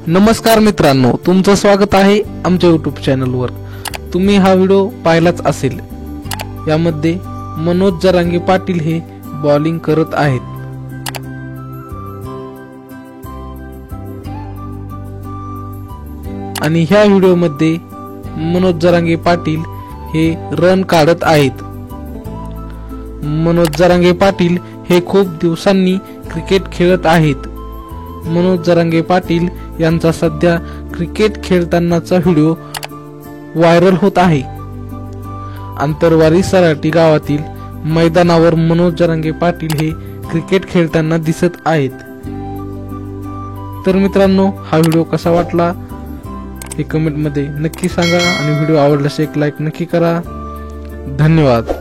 नमस्कार मित्रांनो, तुमचं स्वागत आहे आमच्या YouTube चॅनलवर। तुम्ही हा व्हिडिओ पाहिलाच असेल। यामध्ये मनोज जरांगे पाटील हे बॉलिंग करत आहेत आणि ह्या व्हिडिओमध्ये मनोज जरांगे पाटील हे रन काढत आहेत। मनोज जरांगे पाटील हे खूप दिवसांनी क्रिकेट खेळत आहेत। मनोज जरांगे पाटील यांचा सध्या क्रिकेट खेळतानाचा व्हिडिओ व्हायरल होत आहे। आंतरवाली सराटी गावातील मैदानावर मनोज जरांगे पाटील हे क्रिकेट खेळताना दिसत आहेत। तर मित्रांनो, हा व्हिडिओ कसा वाटला हे कमेंट मध्ये नक्की सांगा आणि व्हिडिओ आवडल्यास एक लाईक नक्की करा। धन्यवाद।